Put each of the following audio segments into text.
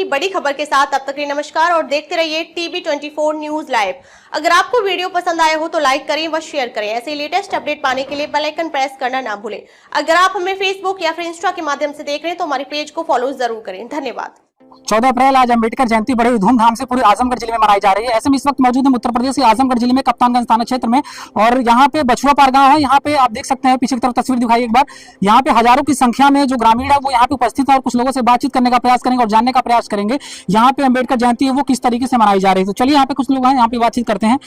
बड़ी खबर के साथ अब तक के लिए नमस्कार और देखते रहिए TB24 न्यूज लाइव। अगर आपको वीडियो पसंद आया हो तो लाइक करें व शेयर करें। ऐसे ही लेटेस्ट अपडेट पाने के लिए बेल आइकन प्रेस करना ना भूलें। अगर आप हमें फेसबुक या फिर इंस्टा के माध्यम से देख रहे हैं तो हमारे पेज को फॉलो जरूर करें। धन्यवाद। 14 अप्रैल आज अम्बेडकर जयंती बड़े धूमधाम से पूरे आजमगढ़ जिले में मनाई जा रही है। ऐसे में इस वक्त मौजूद है उत्तर प्रदेश के आजमगढ़ जिले में कप्तानगंज थाना क्षेत्र में, और यहाँ पे बछुआ पार गांव है। यहाँ पे आप देख सकते हैं, पीछे की तरफ तस्वीर दिखाई एक बार। यहाँ पे हजारों की संख्या में जो ग्रामीण है वो यहाँ पे उपस्थित है और कुछ लोगों से बातचीत करने का प्रयास करेंगे और जानने का प्रयास करेंगे यहाँ पे अम्बेडकर जयंती है वो किस तरीके से मनाई जा रही है। तो चलिए यहाँ पे कुछ लोग हैं, यहाँ पे बातचीत करते हैं।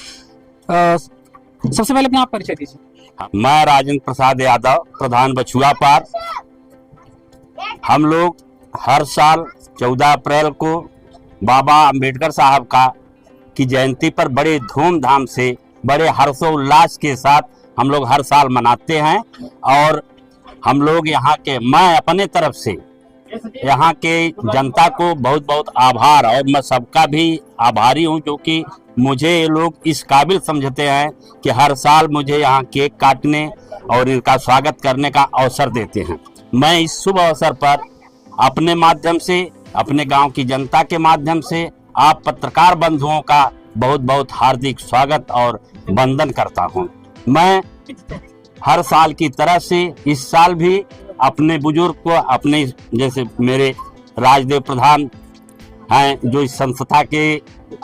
सबसे पहले अपने आप परिचय दीजिए। मैं राजेंद्र प्रसाद यादव, प्रधान बछुआ पार। हम लोग हर साल 14 अप्रैल को बाबा अंबेडकर साहब की जयंती पर बड़े धूमधाम से, बड़े हर्षोल्लास के साथ हम लोग हर साल मनाते हैं। और हम लोग यहाँ के, मैं अपने तरफ से यहाँ के जनता को बहुत बहुत आभार, और मैं सबका भी आभारी हूँ क्योंकि मुझे ये लोग इस काबिल समझते हैं कि हर साल मुझे यहाँ केक काटने और इनका स्वागत करने का अवसर देते हैं। मैं इस शुभ अवसर पर अपने माध्यम से, अपने गांव की जनता के माध्यम से आप पत्रकार बंधुओं का बहुत बहुत हार्दिक स्वागत और वंदन करता हूं। मैं हर साल की तरह से इस साल भी अपने बुजुर्ग को, अपने जैसे मेरे राजदेव प्रधान हैं जो इस संस्था के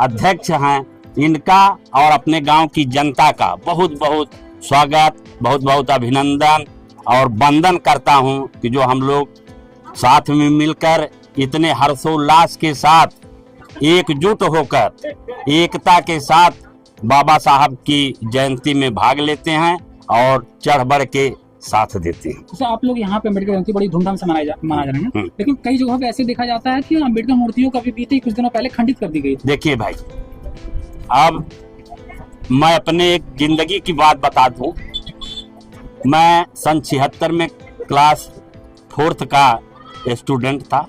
अध्यक्ष हैं, इनका और अपने गांव की जनता का बहुत बहुत स्वागत, बहुत बहुत अभिनंदन और वंदन करता हूं कि जो हम लोग साथ में मिलकर इतने हर्षोल्लास के साथ एकजुट होकर एकता के साथ बाबा साहब की जयंती में भाग लेते हैं और चढ़ बढ़ के साथ देते हैं। तो आप लोग यहाँ पे अम्बेडकर जयंती बड़ी धूमधाम से मना जा रहे हैं, लेकिन कई जगहों पे ऐसे देखा जाता है कि अम्बेडकर मूर्तियों का भी बीते कुछ दिनों पहले खंडित कर दी गई। देखिए भाई, अब मैं अपने एक जिंदगी की बात बता दूं। मैं सन 76 में क्लास 4th का स्टूडेंट था।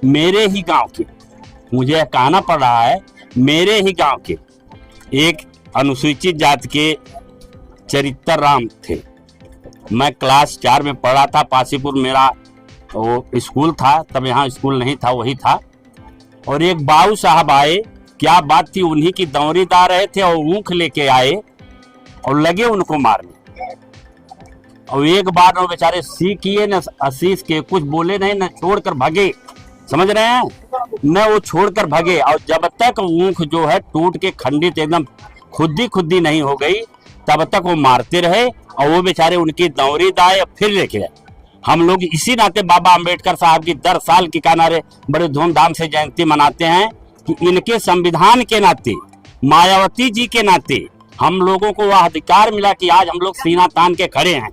मेरे ही गांव के, मुझे कहना पड़ रहा है, मेरे ही गांव के एक अनुसूचित जाति के चरित्र राम थे। मैं क्लास 4 में पढ़ा था। पासीपुर मेरा वो स्कूल था, तब यहाँ स्कूल नहीं था, वही था। और एक बाबू साहब आए, क्या बात थी, उन्हीं की दौरी दा रहे थे और ऊख लेके आए और लगे उनको मारने। और एक बार वो बेचारे सी किए न आशीष के, कुछ बोले नहीं, न छोड़कर भागे। समझ रहे हैं, न वो छोड़कर भागे। और जब तक ऊख जो है टूट के खंडित एकदम खुद्दी नहीं हो गई, तब तक वो मारते रहे और वो बेचारे उनकी दौरी दाए फिर लेके गए। हम लोग इसी नाते बाबा अंबेडकर साहब की 10 साल की कानारे बड़े धूमधाम से जयंती मनाते हैं कि इनके संविधान के नाते, मायावती जी के नाते हम लोगों को वह अधिकार मिला कि आज हम लोग सीना तान के खड़े हैं।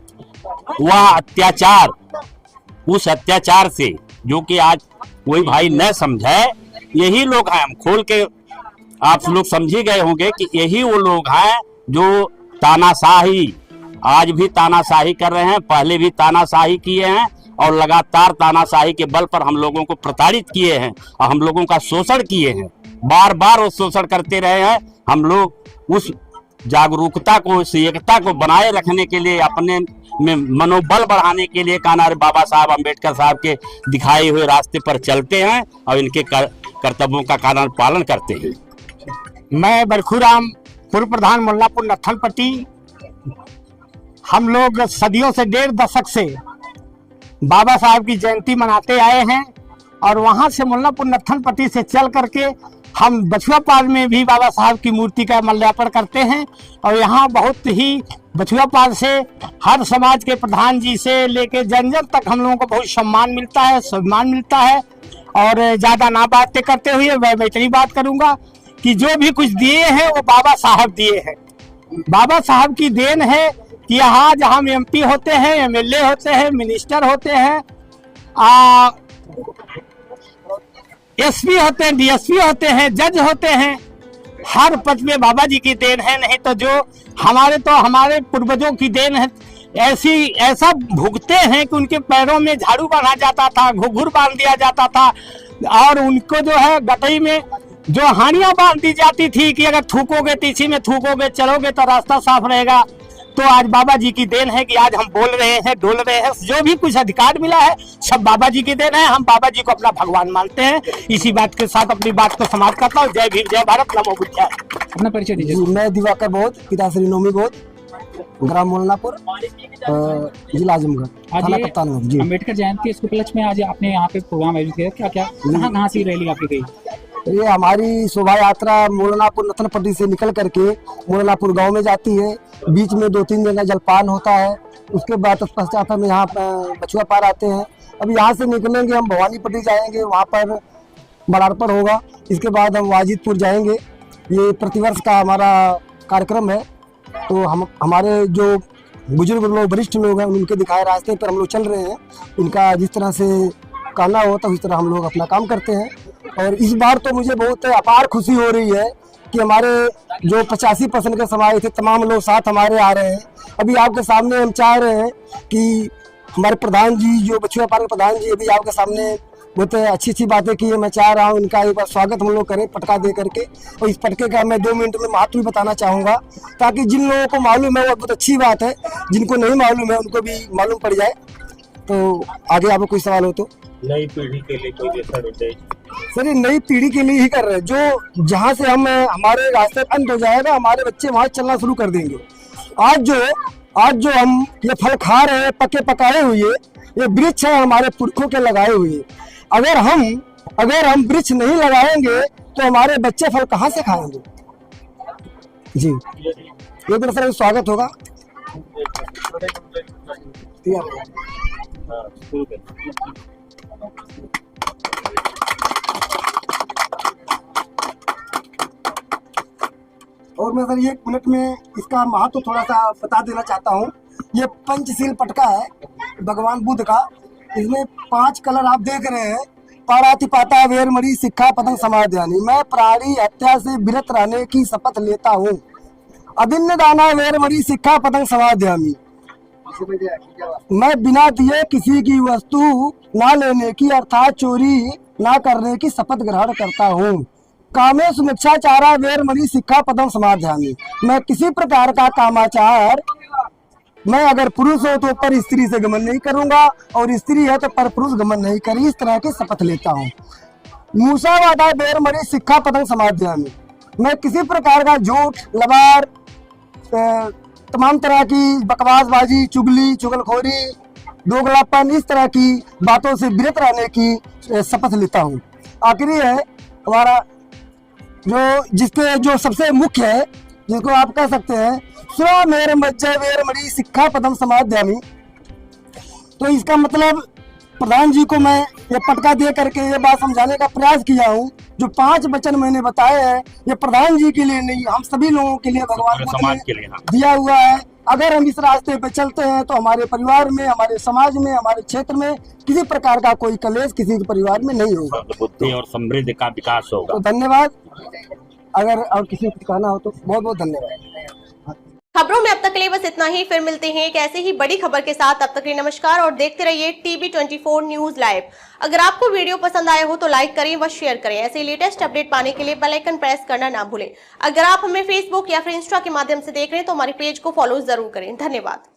वह अत्याचार, उस अत्याचार से जो कि आज कोई भाई न समझे, यही लोग हैं। हम खोल के आप लोग समझ ही गए होंगे कि यही वो लोग हैं जो तानाशाही, आज भी तानाशाही कर रहे हैं, पहले भी तानाशाही किए हैं और लगातार तानाशाही के बल पर हम लोगों को प्रताड़ित किए हैं और हम लोगों का शोषण किए हैं। बार बार वो शोषण करते रहे हैं। हम लोग उस जागरूकता को, उस एकता को बनाए रखने के लिए, अपने में मनोबल बढ़ाने के लिए कानारे बाबा साहब अंबेडकर साहब के दिखाए हुए रास्ते पर चलते हैं और इनके कर्तव्यों का कानून पालन करते हैं। मैं बरखूराम, पूर्व प्रधान मुल्लापुर नत्थलपट्टी। हम लोग सदियों से, 1.5 दशक से बाबा साहब की जयंती मनाते आए हैं और वहां से मुल्लापुर नत्थलपट्टी से चल करके हम बछुआ पार में भी बाबा साहब की मूर्ति का माल्यार्पण करते हैं। और यहाँ बहुत ही बछुआ पार से हर समाज के प्रधान जी से लेके जन जन तक हम लोगों को बहुत सम्मान मिलता है। और ज़्यादा ना बातें करते हुए मैं इतनी बात करूँगा कि जो भी कुछ दिए हैं वो बाबा साहब दिए हैं। बाबा साहब की देन है कि यहाँ जहाँ MP होते हैं, MLA होते हैं, मिनिस्टर होते हैं, SP होते हैं, DSP होते हैं, जज होते हैं, हर पद में बाबा जी की देन है। नहीं तो जो हमारे पूर्वजों की देन है। ऐसा भुगते हैं कि उनके पैरों में झाड़ू बांधा जाता था, घुघुर बांध दिया जाता था और उनको जो है गटई में जो हानियां बांध दी जाती थी कि अगर थूकोगे, तीसी में थूकोगे, चलोगे तो रास्ता साफ रहेगा। तो आज बाबा जी की देन है कि आज हम बोल रहे हैं, डोल रहे हैं। जो भी कुछ अधिकार मिला है सब बाबा जी की देन है। हम बाबा जी को अपना भगवान मानते हैं। इसी बात के साथ अपनी बात को समाप्त करता हूँ। जय भीम, जय भारत, नमो बुद्धाय। अपना परिचय दीजिए। जी, मैं दिवाकर बोध, पिता श्री नोमी बोध, ग्राम मोलनापुर, जिला आजमगढ़, आज थाना ये कप्तानगंज। जी, अम्बेडकर जयंती इसके उपलक्ष्य में आज आपने यहाँ पे प्रोग्राम आयोजित किया, क्या क्या कहाँ से रैली आपकी गई? ये हमारी शोभा यात्रा मोलनापुर नथनपट्टी से निकल करके मोलनापुर गांव में जाती है। बीच में 2-3 जगह जलपान होता है। उसके बाद तत्पश्चात हम यहाँ बछुआ पार आते हैं। अब यहाँ से निकलेंगे, हम भवानीपट्टी जाएंगे, वहाँ पर बलार्पण होगा। इसके बाद हम वाजिदपुर जाएंगे। ये प्रतिवर्ष का हमारा कार्यक्रम है। तो हम हमारे जो बुजुर्ग लोग, वरिष्ठ लोग हैं, उनके दिखाए रास्ते पर हम लोग चल रहे हैं। इनका जिस तरह से कहना होता है उस तरह हम लोग अपना काम करते हैं। और इस बार तो मुझे बहुत अपार खुशी हो रही है कि हमारे जो 85% के समाज थे तमाम लोग साथ हमारे आ रहे हैं। अभी आपके सामने हम चाह रहे हैं कि हमारे प्रधान जी, जो बछुआ पार के प्रधान जी, अभी आपके सामने बहुत अच्छी बातें की है। मैं चाह रहा हूँ इनका एक बार स्वागत हम लोग करें पटका दे करके। और इस पटके का मैं 2 मिनट में महत्व भी बताना चाहूँगा, ताकि जिन लोगों को मालूम है वो बहुत अच्छी बात है, जिनको नहीं मालूम है उनको भी मालूम पड़ जाए। तो आगे आपको कोई सवाल हो तो। नई पीढ़ी के लिए कोई ऐसा उद्देश्य? सर, ये नई पीढ़ी के लिए ही कर रहे हैं। जो जहाँ से हम हमारे रास्ते अंत हो जाएगा, हमारे बच्चे वहाँ चलना शुरू कर देंगे। आज जो हम ये फल खा रहे हैं, पके पकाए हुए, ये वृक्ष है हमारे पुरखों के लगाए हुए। अगर हम वृक्ष नहीं लगाएंगे तो हमारे बच्चे फल कहाँ से खाएंगे? जी, एक बार सर स्वागत होगा। और मैं सर 1 मिनट में इसका महत्व थोड़ा सा बता देना चाहता हूँ। ये पंचशील पटका है भगवान बुद्ध का। इसमें 5 कलर आप देख रहे हैं। पारातिपाता वेरमणि सिक्खा पतंग समाध्यानी। मैं प्राणी हत्या से विरत रहने की शपथ लेता हूँ। अदिन्य दाना वेरमणि सिक्खा पतंग समाध्यामी। मैं बिना दिए किसी की वस्तु ना लेने की अर्थात चोरी ना करने की शपथ ग्रहण करता हूँ। कामेश मिच्छाचारा वेरमणि सिक्खा पतंग समाध्यामी। मैं किसी प्रकार का कामाचार, मैं अगर पुरुष हो तो पर स्त्री से गमन नहीं करूंगा, और स्त्री है तो पर पुरुष गमन नहीं करी। इस तरह की शपथ लेता हूँ। मूसावादा वेरमणि सिक्खा पतंग समाध्यामी। मैं किसी प्रकार का झूठ, लबार, तमाम तरह की बकवासबाजी, चुगली, चुगलखोरी, दोगलापन, इस तरह की बातों से विरत रहने की शपथ लेता हूँ। आखिरी है हमारा जो सबसे मुख्य है, जिसको आप कह सकते हैं स्वमेर मज्जय वेरमणि सिक्खा पदम समाध्यामी। तो इसका मतलब प्रधान जी को मैं ये पटका दे करके ये बात समझाने का प्रयास किया हूँ। जो 5 वचन मैंने बताए हैं, ये प्रधान जी के लिए नहीं, हम सभी लोगों के लिए भगवान समाज के लिए दिया हुआ है। अगर हम इस रास्ते पे चलते हैं तो हमारे परिवार में, हमारे समाज में, हमारे क्षेत्र में किसी प्रकार का कोई कलेश किसी के परिवार में नहीं होगा। बुद्धि और समृद्धि का विकास होगा। तो धन्यवाद। अगर और किसी को कहना हो तो बहुत बहुत धन्यवाद। खबरों में अब तक के लिए बस इतना ही। फिर मिलते हैं एक ऐसे ही बड़ी खबर के साथ। तब तक के लिए नमस्कार और देखते रहिए टीवी 24 न्यूज लाइव। अगर आपको वीडियो पसंद आया हो तो लाइक करें व शेयर करें। ऐसे लेटेस्ट अपडेट पाने के लिए बेल आइकन प्रेस करना ना भूलें। अगर आप हमें फेसबुक या फिर इंस्टा के माध्यम से देख रहे हैं तो हमारे पेज को फॉलो जरूर करें। धन्यवाद।